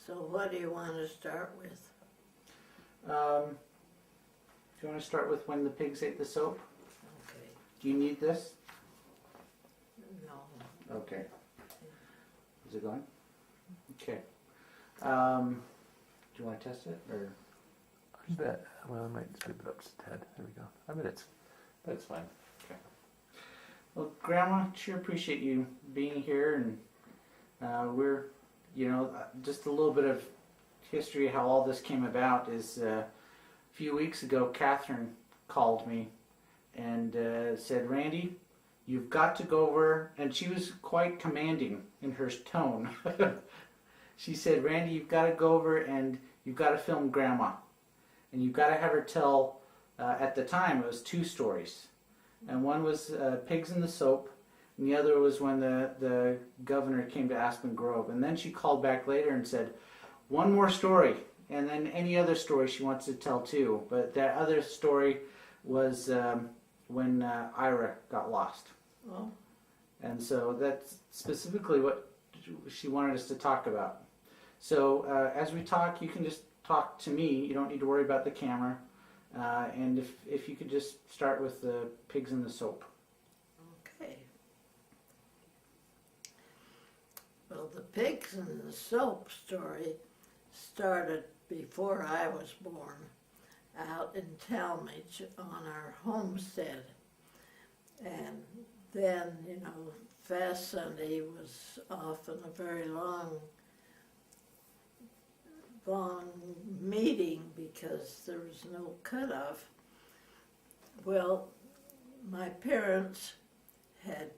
So what do you want to start with? Do you want to start with when the pigs ate the soap? Okay. Do you need this? No. Okay. Is it going? Okay. Do you want to test it or? I bet. Well, I might sweep it up just a tad. There we go. I bet it's fine. Okay. Well, Grandma, sure appreciate you being here, and we're, just a little bit of history how all this came about is a few weeks ago, Catherine called me and said, Randy, you've got to go over, and she was quite commanding in her tone. She said, Randy, you've got to go over and you've got to film Grandma. And you've got to have her tell, at the time, it was 2 stories. And one was Pigs in the Soap, and the other was when the governor came to Aspen Grove. And then she called back later and said, one more story, and then any other story she wants to tell too. But that other story was when Ira got lost. Oh. And so that's specifically what she wanted us to talk about. So as we talk, you can just talk to me. You don't need to worry about the camera. And if you could just start with the Pigs in the Soap. Okay. Well, the Pigs in the Soap story started before I was born, out in Talmadge on our homestead. And then, Fast Sunday was often a very long meeting because there was no cutoff. Well, my parents had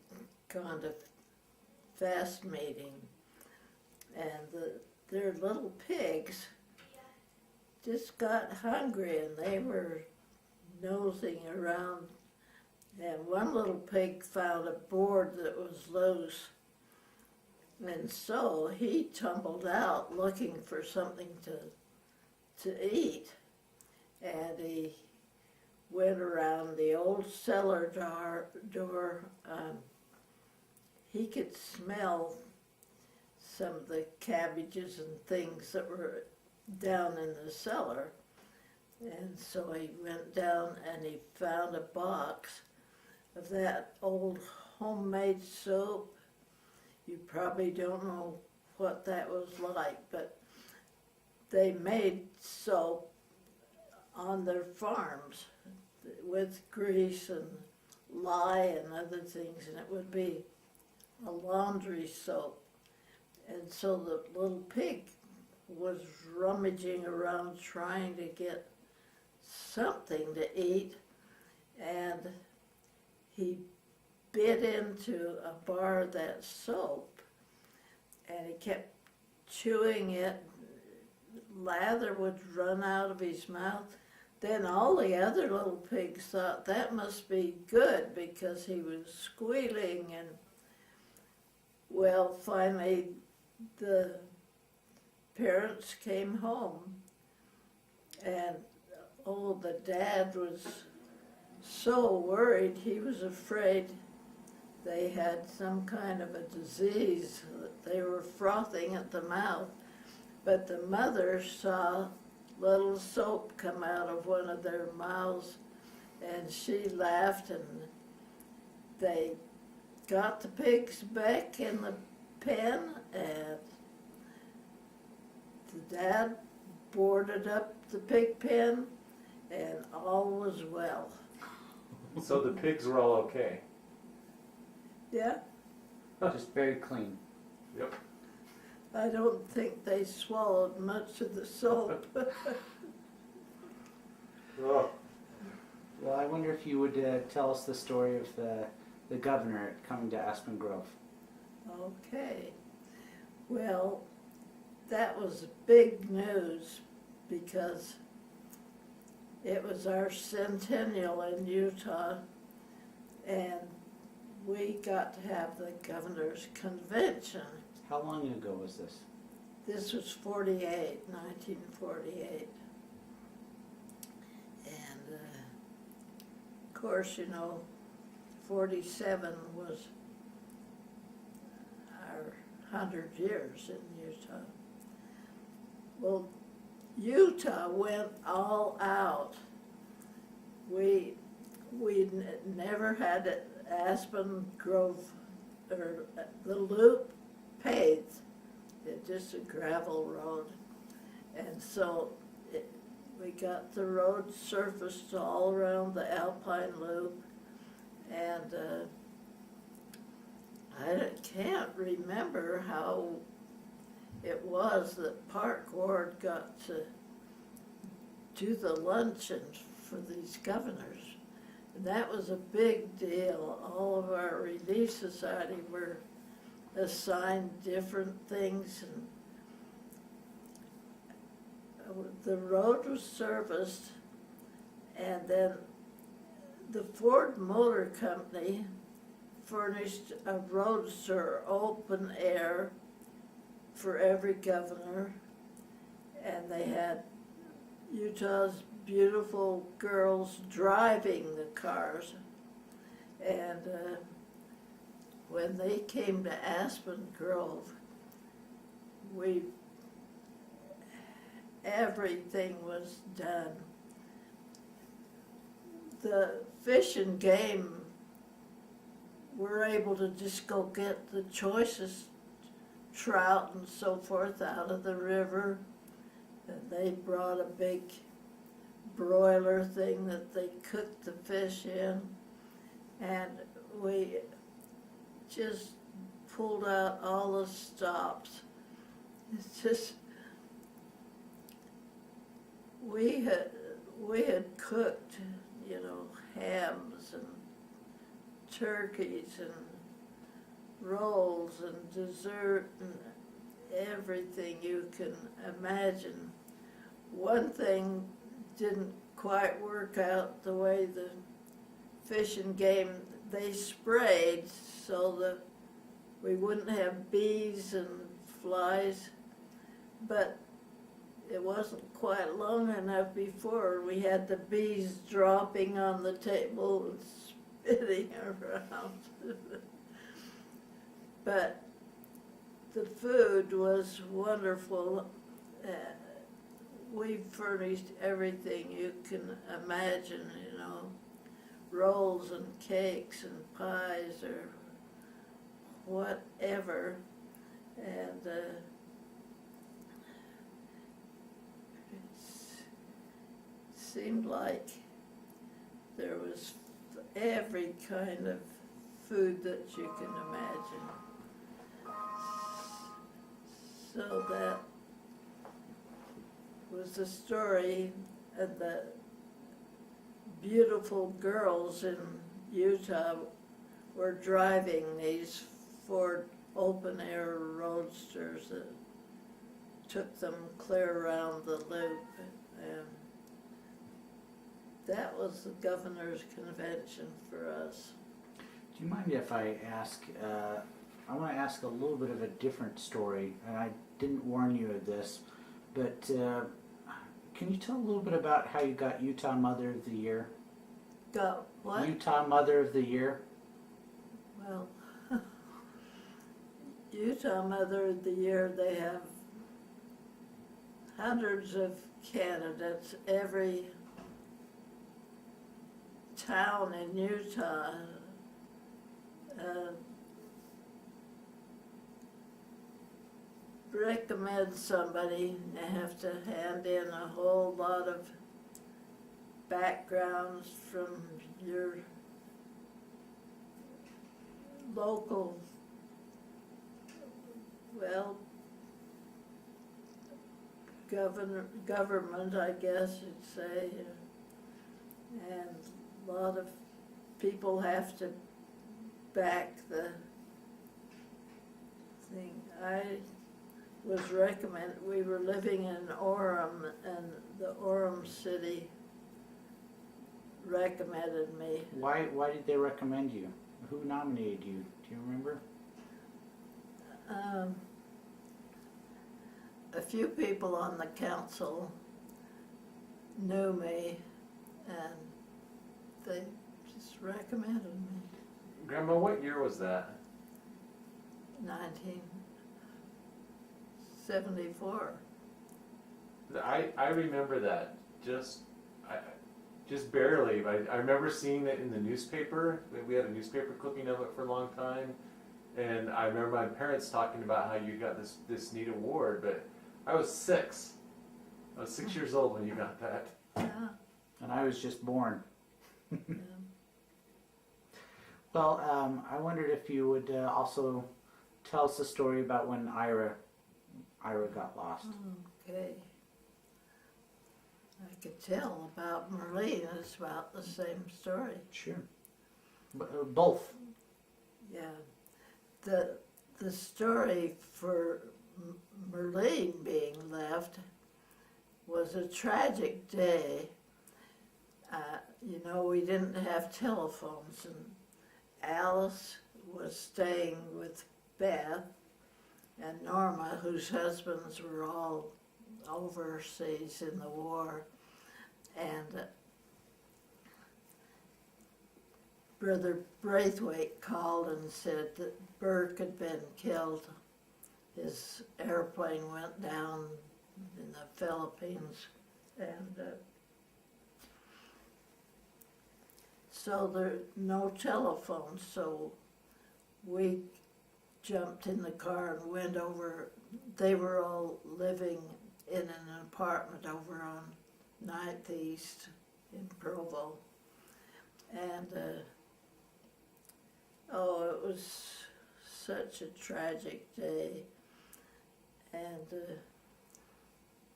gone to fast meeting, and their little pigs just got hungry, and they were nosing around, and one little pig found a board that was loose, and so he tumbled out looking for something to eat, and he went around the old cellar door. He could smell some of the cabbages and things that were down in the cellar, and so he went down and he found a box of that old homemade soap. You probably don't know what that was like, but they made soap on their farms with grease and lye and other things, and it would be a laundry soap. And so the little pig was rummaging around trying to get something to eat, and he bit into a bar of that soap, and he kept chewing it. Lather would run out of his mouth. Then all the other little pigs thought that must be good because he was squealing, and well, finally the parents came home, and the dad was so worried. He was afraid they had some kind of a disease. They were frothing at the mouth. But the mother saw little soap come out of one of their mouths, and she laughed, and they got the pigs back in the pen, and the dad boarded up the pig pen, and all was well. So the pigs were all okay? Yeah, Just very clean. Yep. I don't think they swallowed much of the soap. Oh. Well, I wonder if you would tell us the story of the governor coming to Aspen Grove. Okay. Well, that was big news because it was our centennial in Utah, and we got to have the governor's convention. How long ago was this? This was 1948. And of course, 47 was our 100 years in Utah. Well, Utah went all out. We never had Aspen Grove or the loop paved. It's just a gravel road. And so we got the road surfaced all around the Alpine Loop. And I can't remember how it was that Park Ward got to do the luncheon for these governors. And that was a big deal. All of our Relief Society were assigned different things, and the road was serviced, and then the Ford Motor Company furnished a roadster open air for every governor, and they had Utah's beautiful girls driving the cars. And when they came to Aspen Grove, everything was done. The Fish and Game were able to just go get the choicest trout and so forth out of the river. And they brought a big broiler thing that they cooked the fish in, and we just pulled out all the stops. It's just, we had cooked, hams and turkeys and rolls and dessert and everything you can imagine. One thing didn't quite work out the way the Fish and Game, they sprayed so that we wouldn't have bees and flies, but it wasn't quite long enough before we had the bees dropping on the table and spitting around. But the food was wonderful. We furnished everything you can imagine, rolls and cakes and pies or whatever. And it seemed like there was every kind of food that you can imagine. So that was the story of the beautiful girls in Utah were driving these Ford open-air roadsters that took them clear around the loop. And that was the governor's convention for us. Do you mind if I ask, I want to ask a little bit of a different story, and I didn't warn you of this, but can you tell a little bit about how you got Utah Mother of the Year? Got what? Utah Mother of the Year? Well, Utah Mother of the Year, they have hundreds of candidates. Every town in Utah recommend somebody. They have to hand in a whole lot of backgrounds from your local, government, I guess you'd say, and a lot of people have to back the thing. I was we were living in Orem, and the Orem city recommended me. Why did they recommend you? Who nominated you? Do you remember? A few people on the council knew me, and they just recommended me. Grandma, what year was that? 1974. I remember that just barely. I remember seeing it in the newspaper. We had a newspaper clipping of it for a long time, and I remember my parents talking about how you got this neat award. But I was 6. I was 6 years old when you got that. Yeah. And I was just born. Yeah. Well, I wondered if you would also tell us a story about when Ira got lost. Okay. I could tell about Marlene. It's about the same story. Sure. Both. Yeah. The story for Marlene being left was a tragic day. You know, we didn't have telephones, and Alice was staying with Beth and Norma, whose husbands were all overseas in the war. And Brother Braithwaite called and said that Burke had been killed. His airplane went down in the Philippines, and so there no telephones, so we jumped in the car and went over. They were all living in an apartment over on 9th East in Provo. And it was such a tragic day. And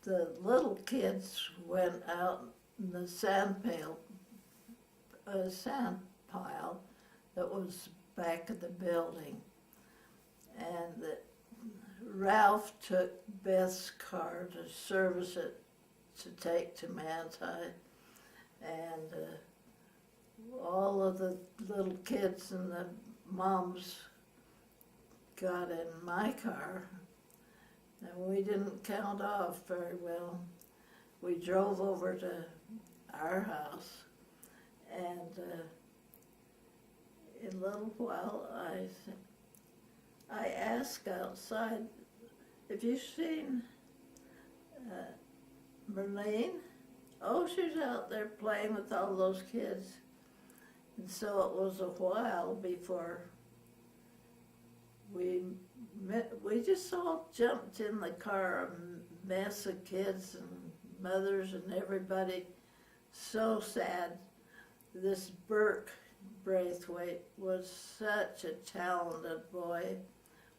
the little kids went out in the sand pile that was back of the building. And Ralph took Beth's car to service it to take to Manti, and all of the little kids and the moms got in my car, and we didn't count off very well. We drove over to our house, and in a little while I asked outside, "Have you seen Marlene?" "Oh, she's out there playing with all those kids." And so it was a while before we just all jumped in the car, a mess of kids and mothers and everybody. So sad. This Burke Braithwaite was such a talented boy,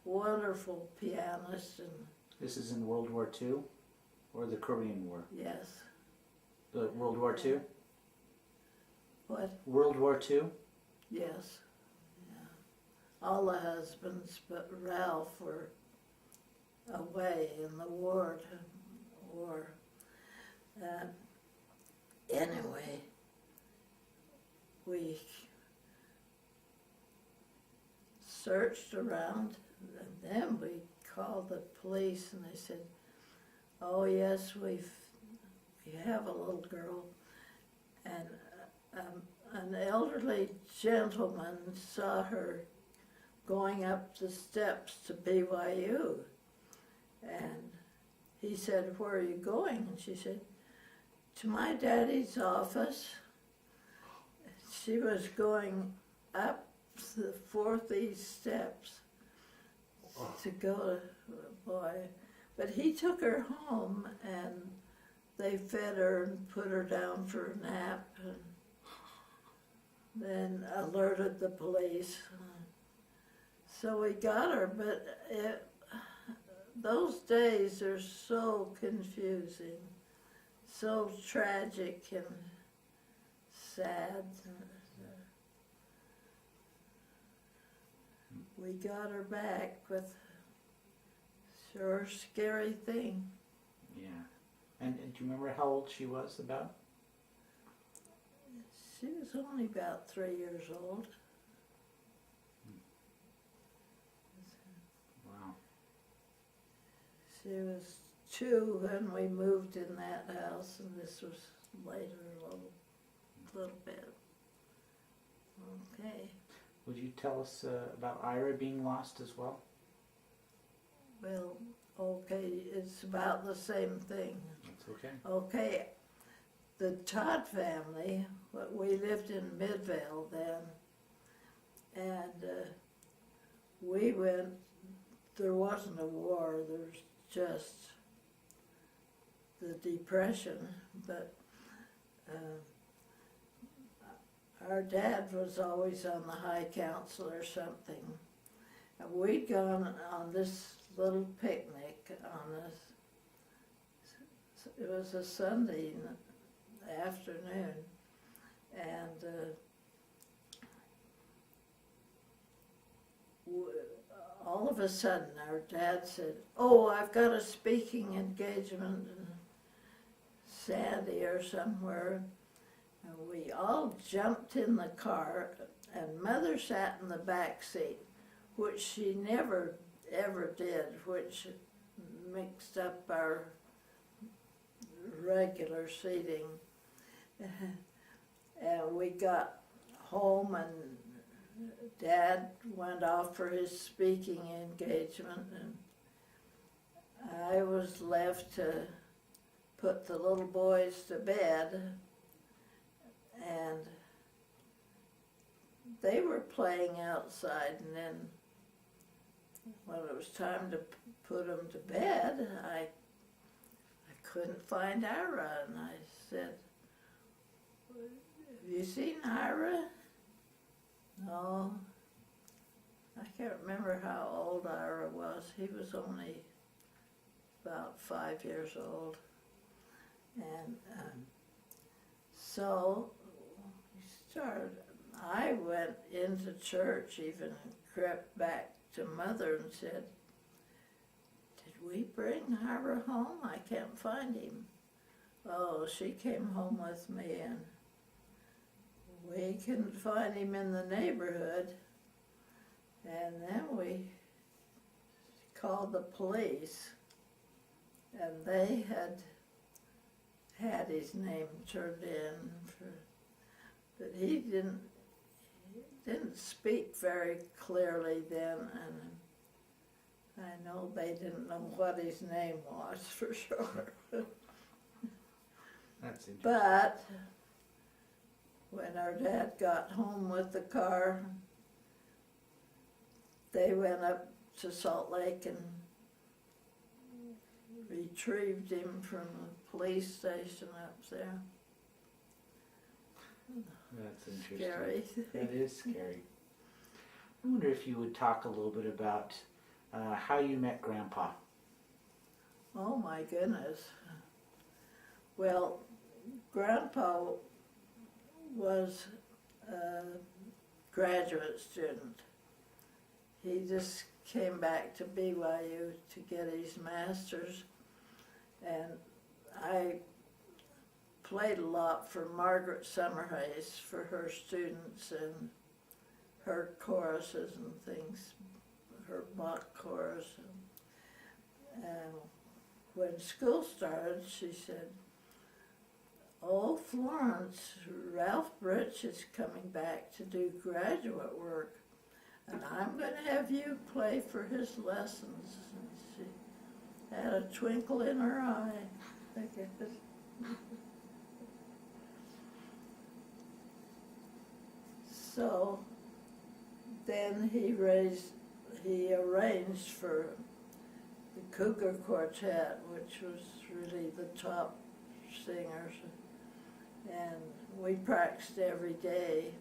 wonderful pianist, and This is in World War II or the Korean War? yes. The World War II? What? World War II? Yes. Yeah. All the husbands but Ralph were away in the war. Anyway, we searched around, and then we called the police, and they said, "Oh yes, we have a little girl," and an elderly gentleman saw her going up the steps to BYU, and he said, "Where are you going?" And she said, "To my daddy's office." She was going up the 4th East steps to go to boy, but he took her home, and they fed her and put her down for a nap, and then alerted the police. So we got her, but those days are so confusing, so tragic and sad. We got her back with sure scary thing. Yeah. And do you remember how old she was about? She was only about 3 years old. Wow. She was 2 when we moved in that house, and this was later a little bit. Okay. Would you tell us about Ira being lost as well? Well, okay, it's about the same thing. That's okay. Okay, the Todd family, we lived in Midvale then, and we went, there wasn't a war, there's just the Depression, but our dad was always on the High Council or something. And we'd gone on this little picnic on this, it was a Sunday afternoon, and all of a sudden our dad said, "Oh, I've got a speaking engagement in Sandy or somewhere." And we all jumped in the car, and Mother sat in the back seat, which she never ever did, which mixed up our regular seating. And we got home, and Dad went off for his speaking engagement, and I was left to put the little boys to bed, and they were playing outside, and then when it was time to put them to bed, I couldn't find Ira, and I said, "Have you seen Ira?" No. I can't remember how old Ira was. He was only about 5 years old. And so we started, I went into church even and crept back to Mother and said, "Did we bring Ira home? I can't find him." Oh, she came home with me, and we couldn't find him in the neighborhood. And then we called the police, and they had his name turned in, but he didn't speak very clearly then, and I know they didn't know what his name was for sure. That's interesting. But when our dad got home with the car, they went up to Salt Lake and retrieved him from the police station up there. That's interesting. Scary. That is scary. I wonder if you would talk a little bit about how you met Grandpa. Oh my goodness. Well, Grandpa was a graduate student. He just came back to BYU to get his master's, and I played a lot for Margaret Summerhays for her students and her choruses and things, her mock chorus. And when school started, she said, "Oh, Florence, Ralph Britsch is coming back to do graduate work, and I'm going to have you play for his lessons." And she had a twinkle in her eye, I guess. So then he arranged for the Cougar Quartet, which was really the top singers, and we practiced every day.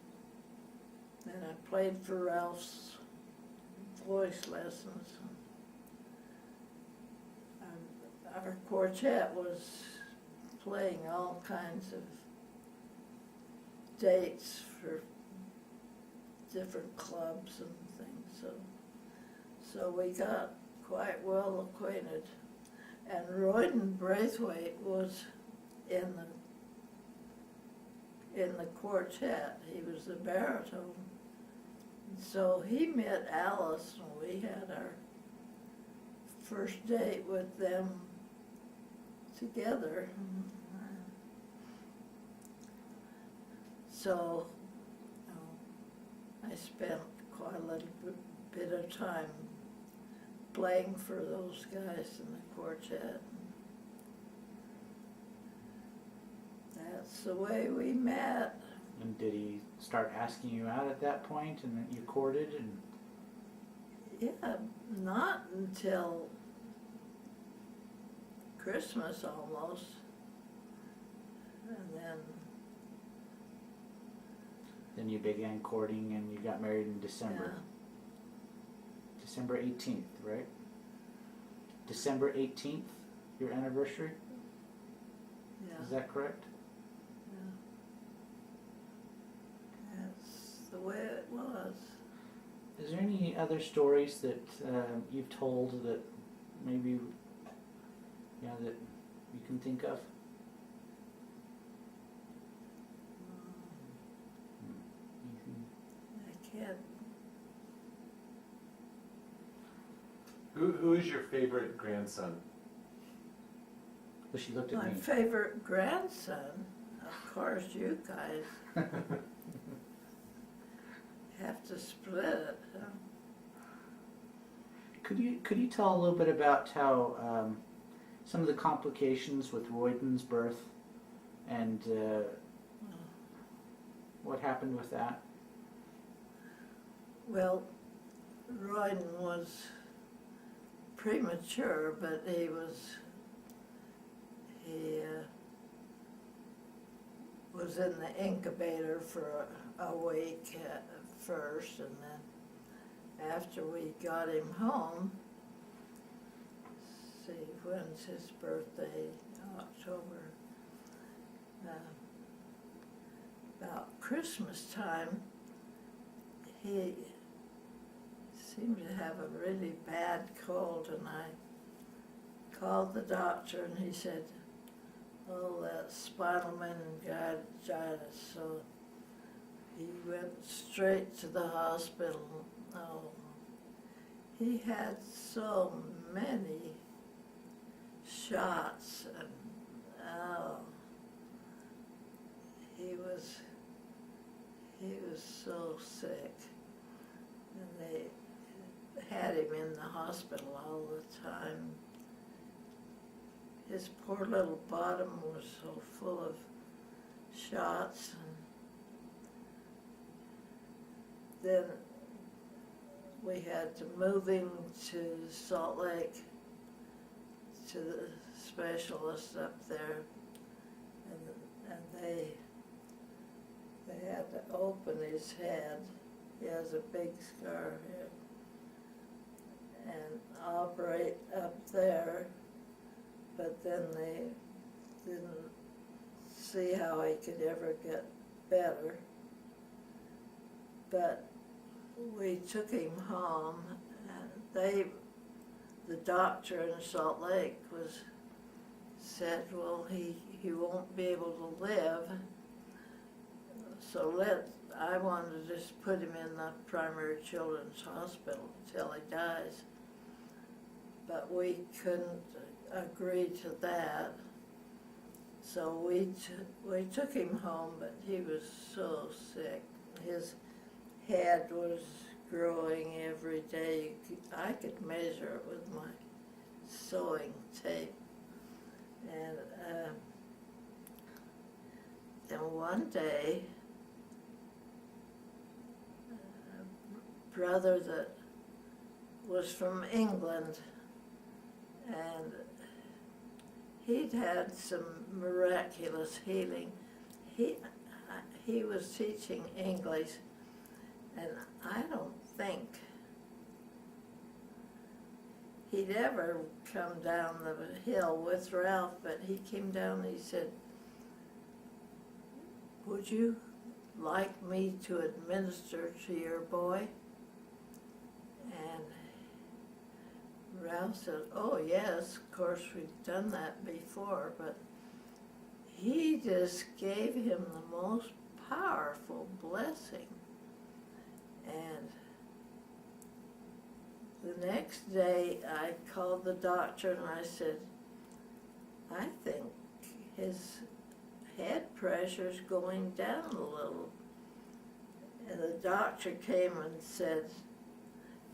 And I played for Ralph's voice lessons. And our quartet was playing all kinds of dates for different clubs and things. So we got quite well acquainted. And Royden Braithwaite was in the quartet. He was the baritone. So he met Alice, and we had our first date with them together. So I spent quite a little bit of time playing for those guys in the quartet. That's the way we met. And did he start asking you out at that point, and then you courted? And Yeah, not until Christmas almost. And then you began courting, and you got married in December. yeah, December 18th, right? December 18th, your anniversary? yeah, Is that correct? yeah. That's the way it was. Is there any other stories that you've told that maybe, that you can think of? Anything? I can't. Who is your favorite grandson? Well, she looked at My me. favorite grandson, of course, you guys have to split it. Huh? Could you tell a little bit about how some of the complications with Royden's birth and what happened with that? Well, Royden was premature, but he was in the incubator for a week at first, and then after we got him home, see, when's his birthday? October. About Christmas time, he seemed to have a really bad cold, and I called the doctor, and he said, "Oh, that's spinal meningitis." So he went straight to the hospital. Oh, he had so many shots, and he was so sick, and they had him in the hospital all the time. His poor little bottom was so full of shots, and then we had to move him to Salt Lake to the specialist up there, and they had to open his head. He has a big scar here, and operate up there, but then they didn't see how he could ever get better. But we took him home, and the doctor in Salt Lake said, well, he won't be able to live, so I wanted to just put him in the primary children's hospital until he dies. But we couldn't agree to that, so we took him home, but he was so sick. His head was growing every day. I could measure it with my sewing tape. And then one day, a brother that was from England, and he'd had some miraculous healing. He was teaching English, and I don't think he'd ever come down the hill with Ralph, but he came down and he said, "Would you like me to administer to your boy?" And Ralph said, "Oh yes, of course we've done that before," but he just gave him the most powerful blessing. And the next day I called the doctor and I said, "I think his head pressure's going down a little." And the doctor came and said,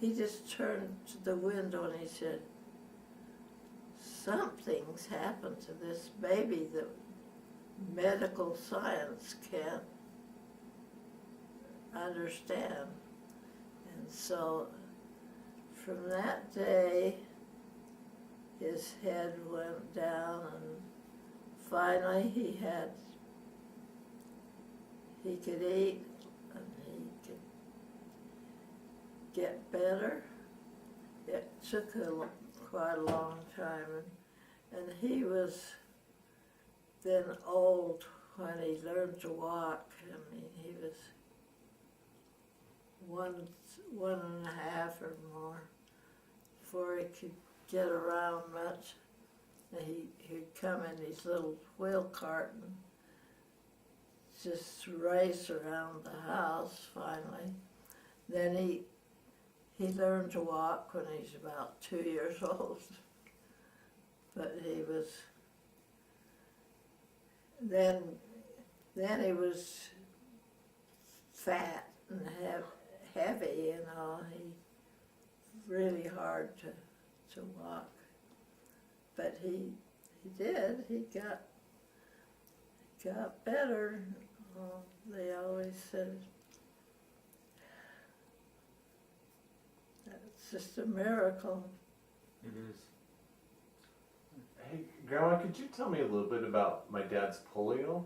he just turned to the window and he said, "Something's happened to this baby that medical science can't understand. And so from that day, his head went down, and finally he could eat and he could get better. It took quite a long time, and he was then old when he learned to walk. I mean, he was one and a half or more before he could get around much. And he'd come in his little wheel cart and just race around the house finally. Then he learned to walk when he was about 2 years old. But he was, then he was fat and heavy, you know. He really hard to walk. But he got better. Oh, they always said it's just a miracle. It is. Hey, Grandma, could you tell me a little bit about my dad's polio?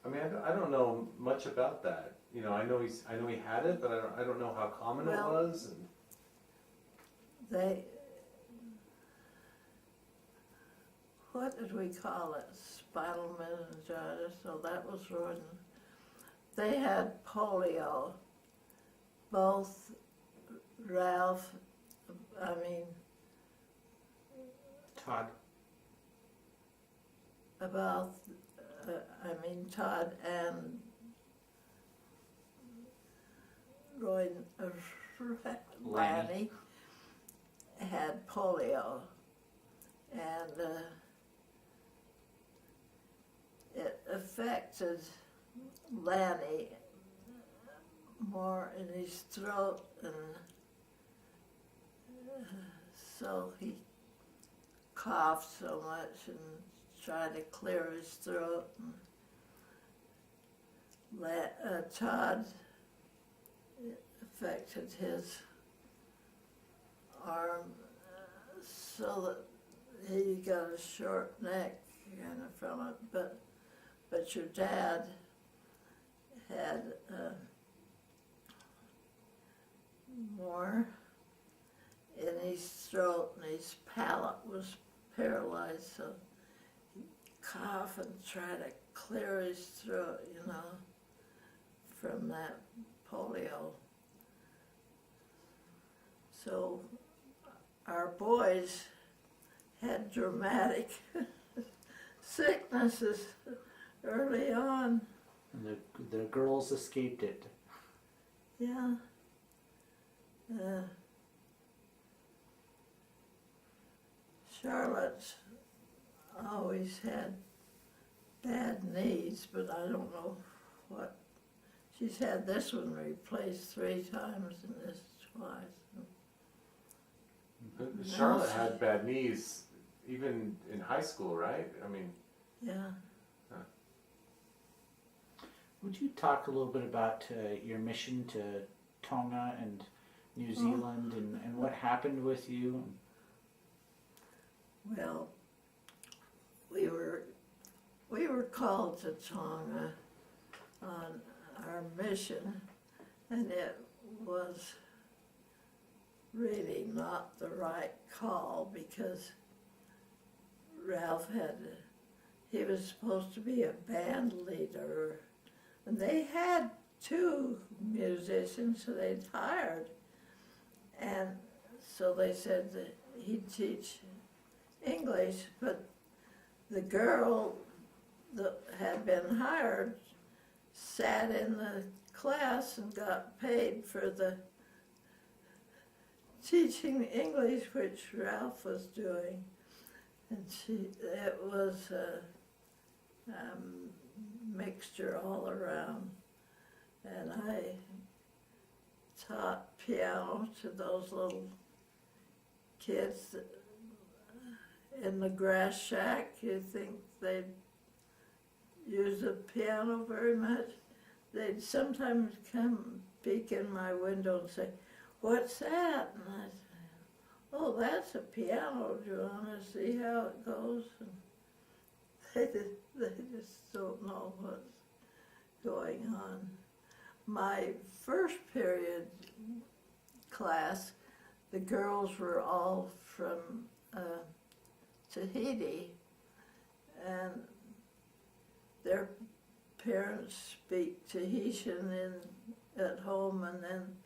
I mean, I don't know much about that. You know, I know he had it, but I don't know how common it was. And... What did we call it? Spinal meningitis. So that was when they had polio. Both Ralph, Todd. Todd and Lanny had polio, and it affected Lanny more in his throat, and so he coughed so much and tried to clear his throat. And Todd, it affected his arm so that he got a short neck kind of from it, but your dad had more in his throat, and his palate was paralyzed, so he'd cough and try to clear his throat, you know, from that polio. So our boys had dramatic sicknesses early on. And the girls escaped it. Yeah. Charlotte's always had bad knees, but I don't know what. She's had this one replaced 3 times and this twice. Charlotte had bad knees even in high school, right? I mean... Yeah. Would you talk a little bit about your mission to Tonga and New Zealand and what happened with you? Well, we were called to Tonga on our mission, and it was really not the right call because Ralph he was supposed to be a band leader, and they had 2 musicians who they'd hired, and so they said that he'd teach English, but the girl that had been hired sat in the class and got paid for the teaching English, which Ralph was doing, and it was a mixture all around, and I taught piano to those little kids in the grass shack. You think they'd use the piano very much, they'd sometimes come peek in my window and say, "What's that?" And I say, "Oh, that's a piano. Do you want to see how it goes?" And they just don't know what's going on. My first period class, the girls were all from Tahiti, and their parents speak Tahitian at home, and then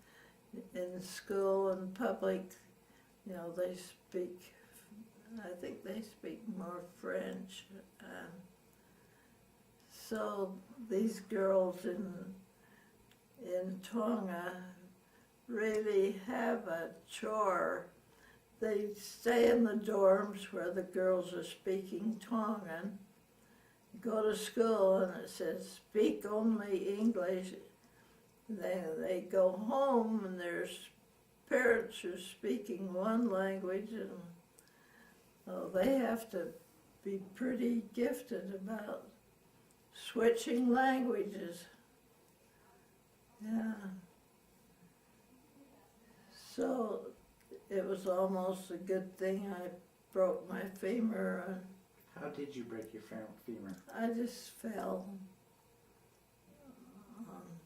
in school and public, you know, they speak, I think they speak more French. So these girls in Tonga really have a chore. They stay in the dorms where the girls are speaking Tongan, go to school and it says speak only English. They go home and their parents are speaking one language, and they have to be pretty gifted about switching languages. Yeah. So it was almost a good thing I broke my femur. How did you break your femur? I just fell on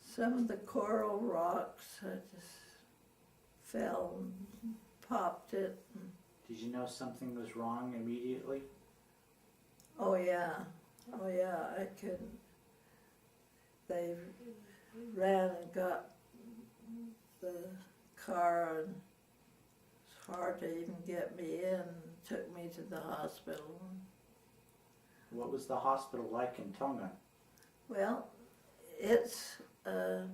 some of the coral rocks. I just fell and popped it. Did you know something was wrong immediately? Oh yeah, I couldn't. They ran and got the car, and it's hard to even get me in. Took me to the hospital. What was the hospital like in Tonga? Well, it's kind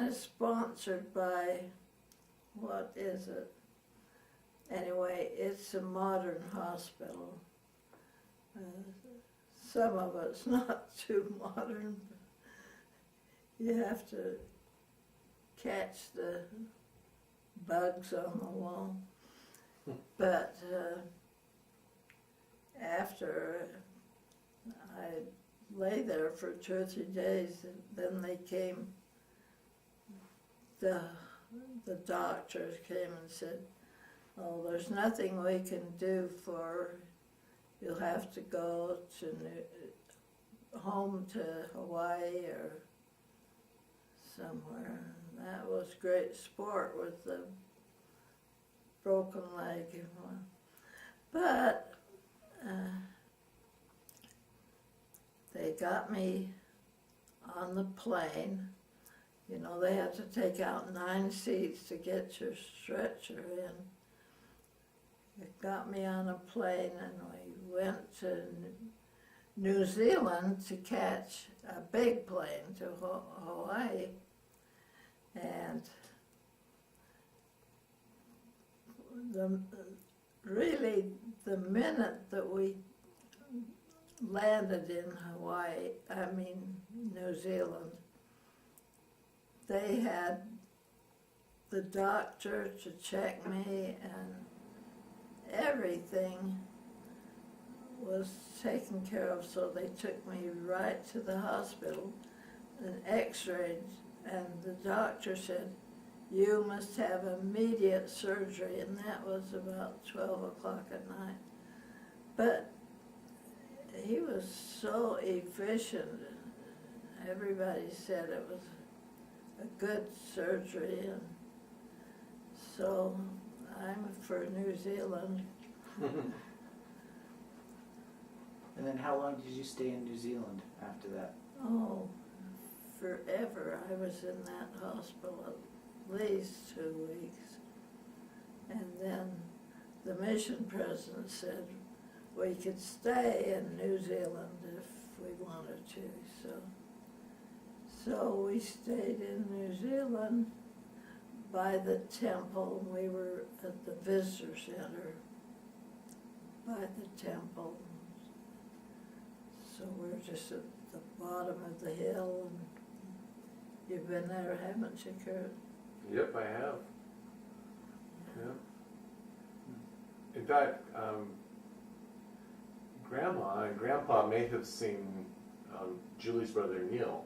of sponsored by, what is it? Anyway, it's a modern hospital. Some of it's not too modern. You have to catch the bugs on the wall. But after I lay there for 2 or 3 days, and then they came, the doctors came and said, "Oh, there's nothing we can do for, you'll have to go to home to Hawaii or somewhere." And that was great sport with the broken leg. But they got me on the plane. You know, they have to take out 9 seats to get your stretcher in. It got me on a plane, and we went to New Zealand to catch a big plane to Hawaii. And the minute that we landed in New Zealand, they had the doctor to check me, and everything was taken care of. So they took me right to the hospital and x-rayed, and the doctor said, "You must have immediate surgery," and that was about 12 o'clock at night. But he was so efficient. Everybody said it was a good surgery, and so I'm for New Zealand. And then how long did you stay in New Zealand after that? Oh, forever. I was in that hospital at least 2 weeks. And then the mission president said we could stay in New Zealand if we wanted to. So we stayed in New Zealand by the temple. We were at the visitor center by the temple. So we're just at the bottom of the hill. And you've been there, haven't you, Kurt? Yep, I have. Yeah. In fact, Grandma and Grandpa may have seen Julie's brother Neil.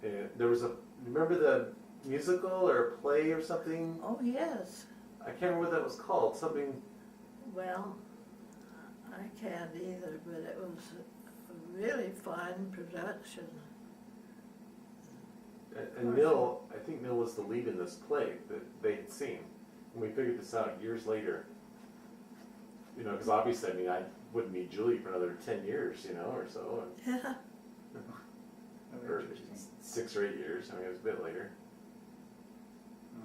And there was remember the musical or play or something? Oh, yes. I can't remember what that was called. Something. Well, I can't either, but it was a really fine production. And Neil, I think Neil was the lead in this play that they had seen. And we figured this out years later. You know, because obviously, I mean, I wouldn't meet Julie for another 10 years, you know, or so. Yeah. Oh, Or interesting. 6 or 8 years. I mean, it was a bit later. I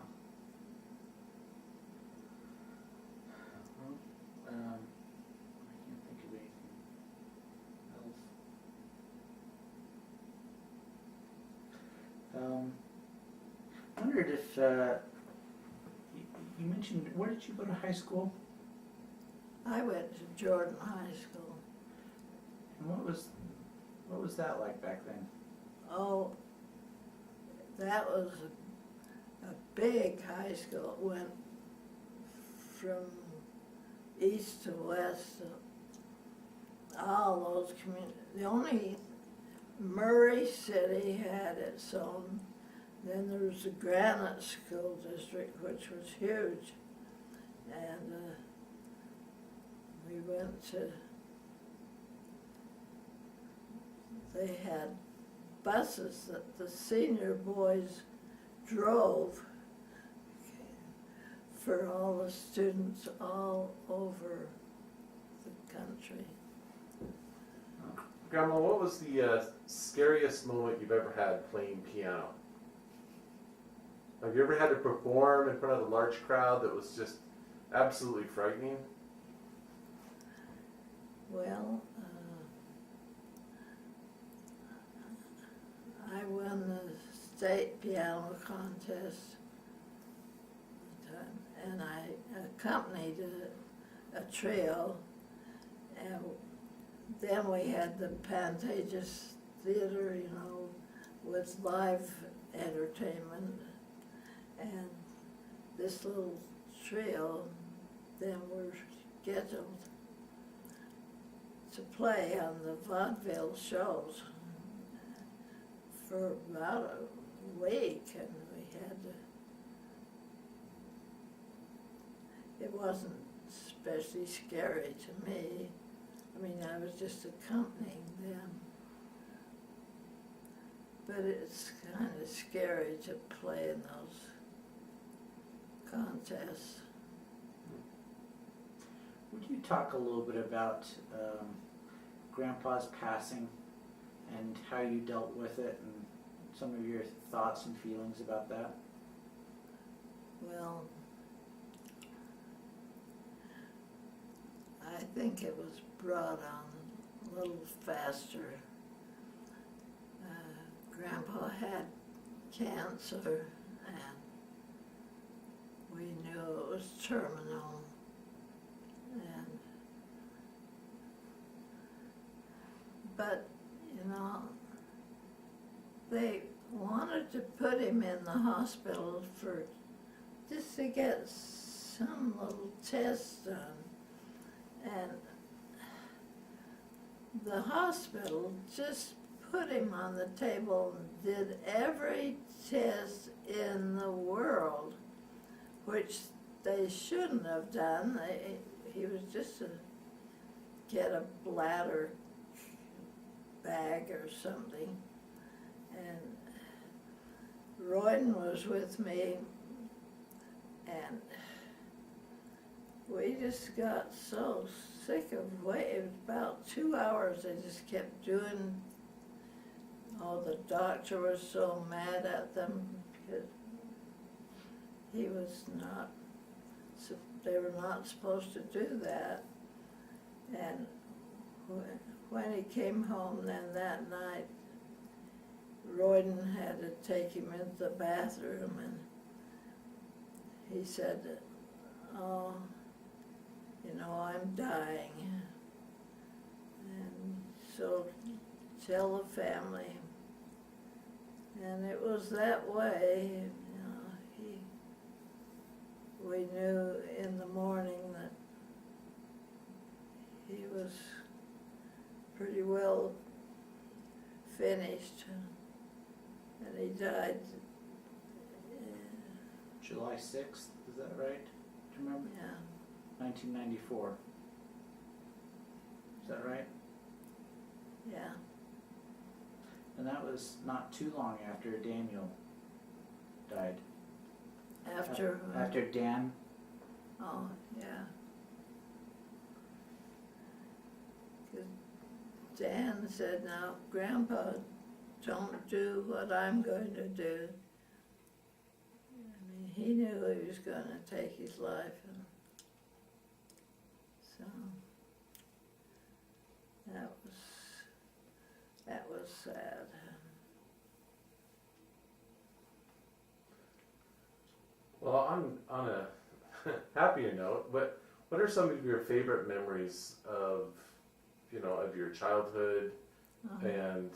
can't think of anything else. I wondered if you mentioned, where did you go to high school? I went to Jordan High School. And what was that like back then? Oh, that was a big high school. It went from east to west. All those communities. The only Murray City had its own. Then there was the Granite School District, which was huge. And we went to, they had buses that the senior boys drove for all the students all over the country. Grandma, what was the scariest moment you've ever had playing piano? Have you ever had to perform in front of a large crowd that was just absolutely frightening? Well, I won the state piano contest one time, and I accompanied a trio, and then we had the Pantages Theater, you know, with live entertainment, and this little trio then were scheduled to play on the vaudeville shows for about a week, and we had to, it wasn't especially scary to me. I mean, I was just accompanying them. But it's kind of scary to play in those contests. Would you talk a little bit about Grandpa's passing and how you dealt with it and some of your thoughts and feelings about that? Well, I think it was brought on a little faster. Grandpa had cancer, and we knew it was terminal. But, you know, they wanted to put him in the hospital for just to get some little tests done. And the hospital just put him on the table and did every test in the world, which they shouldn't have done. He was just to get a bladder bag or something. And Royden was with me, and we just got so sick of waiting. About 2 hours they just kept doing. Oh, the doctor was so mad at them because he was not, they were not supposed to do that. And when he came home then that night, Royden had to take him into the bathroom, and he said, "Oh, you know, I'm dying." And so tell the family. And it was that way, you know, we knew in the morning that he was finished, and he died. July 6th, is that right? Do you remember? Yeah, 1994. Is that right? yeah. And that was not too long after Daniel died. After. After Dan. Oh, yeah. 'Cause Dan said, "Now, Grandpa, don't do what I'm going to do." I mean, he knew he was going to take his life, and so that was sad. Well, on a happier note, what are some of your favorite memories of, of your childhood, and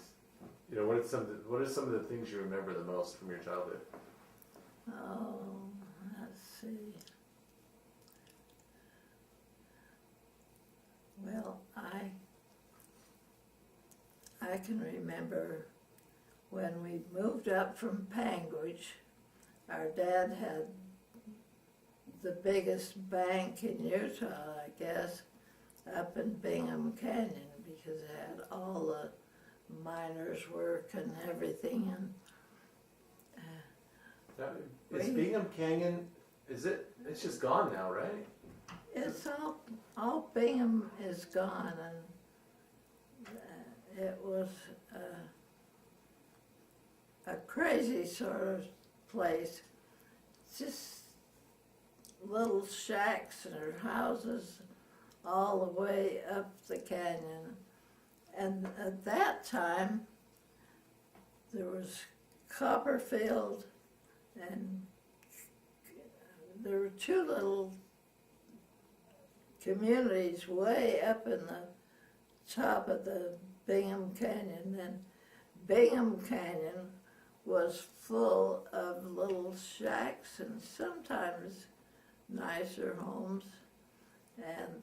what are some of the things you remember the most from your childhood? Oh, let's see. Well, I can remember when we moved up from Panguitch. Our dad had the biggest bank in Utah, I guess, up in Bingham Canyon, because it had all the miners' work and everything. And Is Bingham Canyon? It's just gone now, right? it's all Bingham is gone, and it was a crazy sort of place. Just little shacks or houses all the way up the canyon. And at that time, there was Copperfield, and there were two little communities way up in the top of the Bingham Canyon. And Bingham Canyon was full of little shacks and sometimes nicer homes. And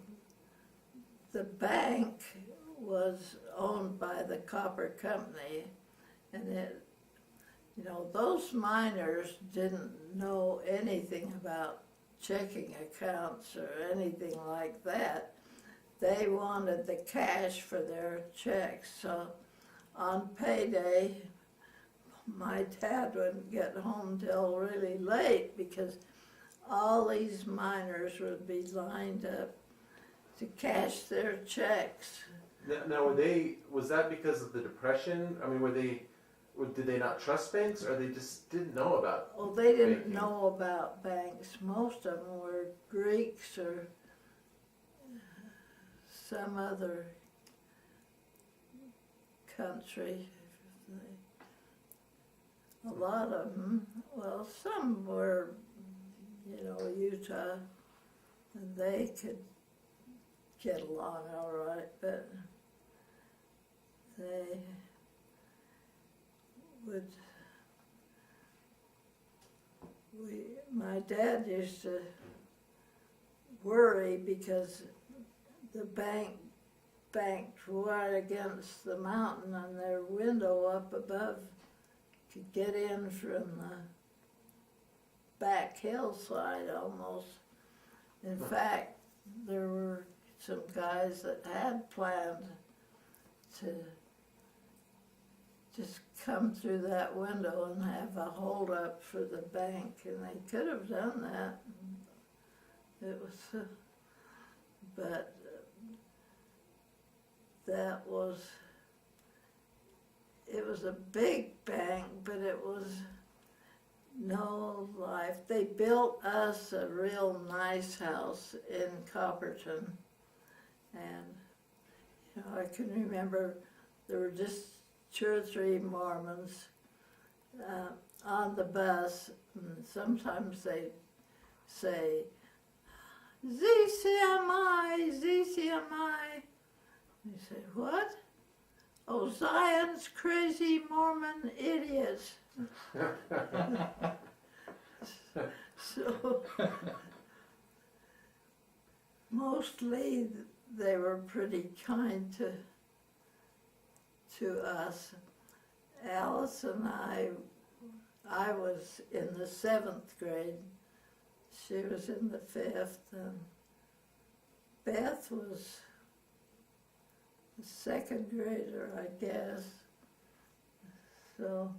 the bank was owned by the Copper Company, and those miners didn't know anything about checking accounts or anything like that. They wanted the cash for their checks. So on payday, my dad wouldn't get home till really late, because all these miners would be lined up to cash their checks. Now, was that because of the Depression? I mean, did they not trust banks, or they just didn't know about? Well, they didn't banking? know about banks. Most of them were Greeks or some other country. A lot of them, well, some were, Utah, and they could get along all right, but they would, my dad used to worry because the bank banked right against the mountain, and their window up above could get in from the back hillside almost. In fact, there were some guys that had planned to just come through that window and have a hold up for the bank, and they could have done that. It was, but it was a big bank, but it was no life. They built us a real nice house in Copperton, and I can remember there were just 2 or 3 Mormons on the bus, and sometimes they'd say, "ZCMI, ZCMI." They say, "What?" "Oh, Zion's crazy Mormon idiots." So mostly they were pretty kind to us. Alice and I was in the 7th grade. She was in the 5th, and Beth was a 2nd grader, I guess. So,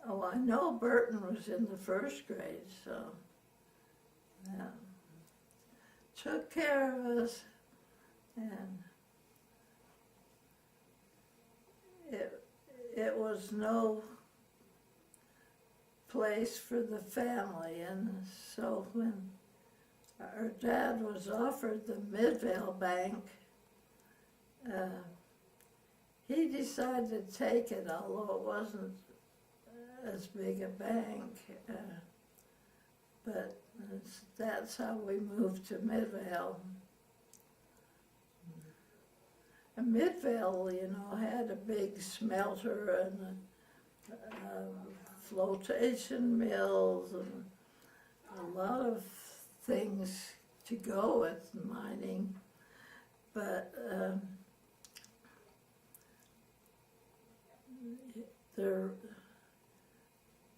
oh, I know Burton was in the 1st grade, so, yeah. Took care of us, and it was no place for the family, and so when our dad was offered the Midvale Bank, he decided to take it, although it wasn't as big a bank, but that's how we moved to Midvale. And Midvale, you know, had a big smelter and flotation mills and a lot of things to go with mining, but there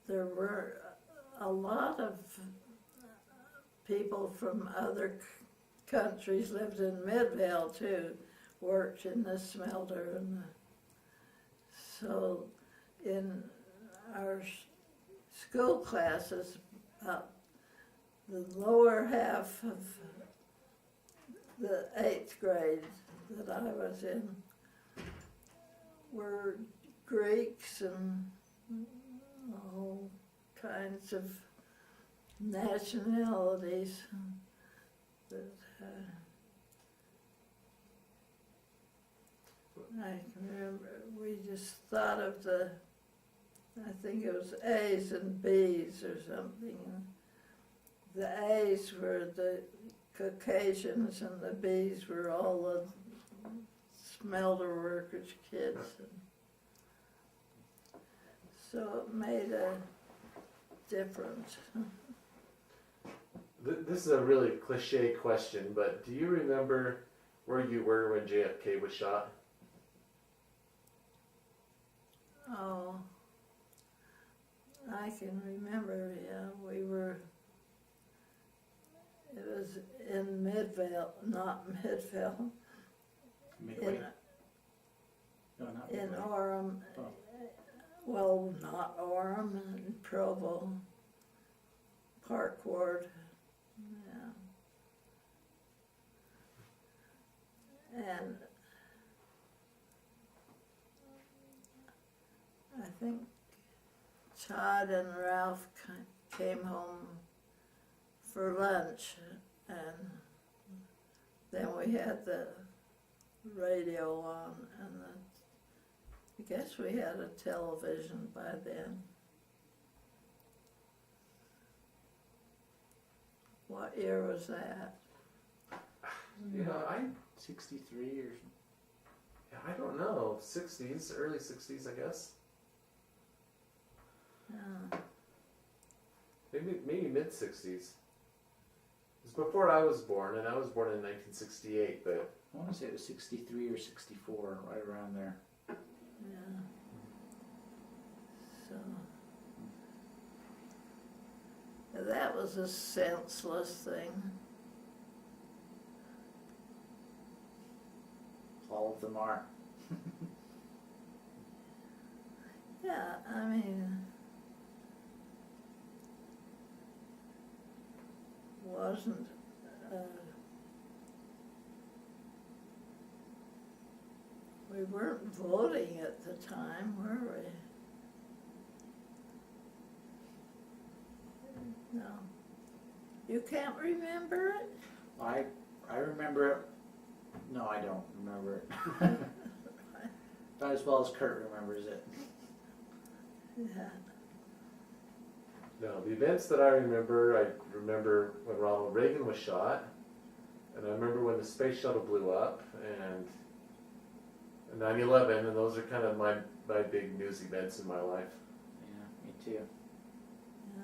were a lot of people from other countries lived in Midvale too, worked in the smelter, and so in our school classes, about the lower half of the 8th grade that I was in were Greeks and all kinds of nationalities. That, I can remember we just thought of I think it was A's and B's or something. The A's were the Caucasians and the B's were all the smelter workers' kids. So it made a difference. This is a really cliche question, but do you remember where you were when JFK was shot? Oh, I can remember, yeah, it was in Midvale, not Midvale, Midway. No, not in Midway. Orem, Oh. well, not Orem, in Provo, Park Ward, yeah. And I think Todd and Ralph came home for lunch, and then we had the radio on, and I guess we had a television by then. What year was that? Yeah, I 63 or I don't know. 60s, early 60s, I guess. Yeah. Maybe mid 60s. It's before I was born, and I was born in 1968. But I want to say it was 63 or 64, right around there. Yeah. So that was a senseless thing. All of them are. Yeah, I mean, wasn't we weren't voting at the time, were we? No. You can't remember it? I remember it. No, I don't remember it. Not as well as Kurt remembers it. Yeah. no, the events that I remember when Ronald Reagan was shot, and I remember when the space shuttle blew up, and 9/11, and those are kind of my big news events in my life. Yeah, me too. Yeah.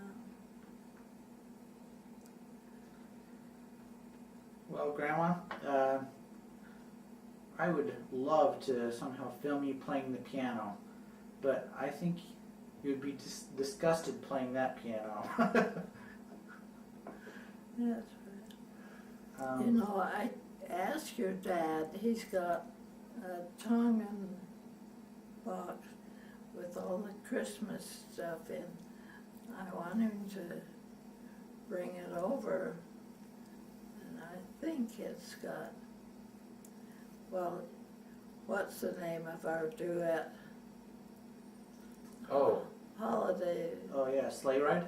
Well, Grandma, I would love to somehow film you playing the piano. but I think you'd be disgusted playing that piano. That's right. You know, I asked your dad, he's got a Tongan box with all the Christmas stuff in. I want him to bring it over, and I think it's got, well, what's the name of our duet? Oh. Holiday, Oh yeah, sleigh ride?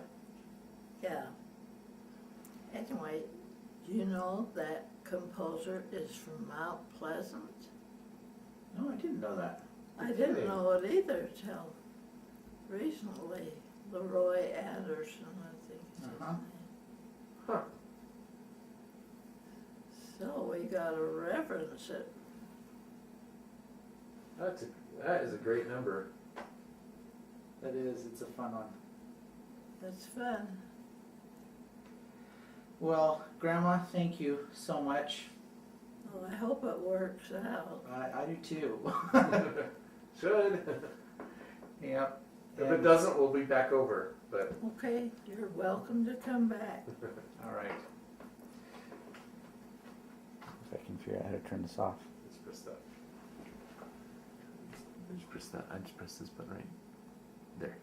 yeah. Anyway, you know that composer is from Mount Pleasant? No, I didn't know that. I didn't know it either till recently. Leroy Anderson, I think is his Uh-huh. name. Huh. So we gotta reverence it. That is a great number. That is, it's a fun one. It's fun. Well, Grandma, thank you so much. Well, I hope it works out. I do too. Should. Yep. If it doesn't, we'll be back over. But Okay, you're welcome to come back. All right. If I can figure out how to turn this off. let's press that. I just press that. I just press this button right there.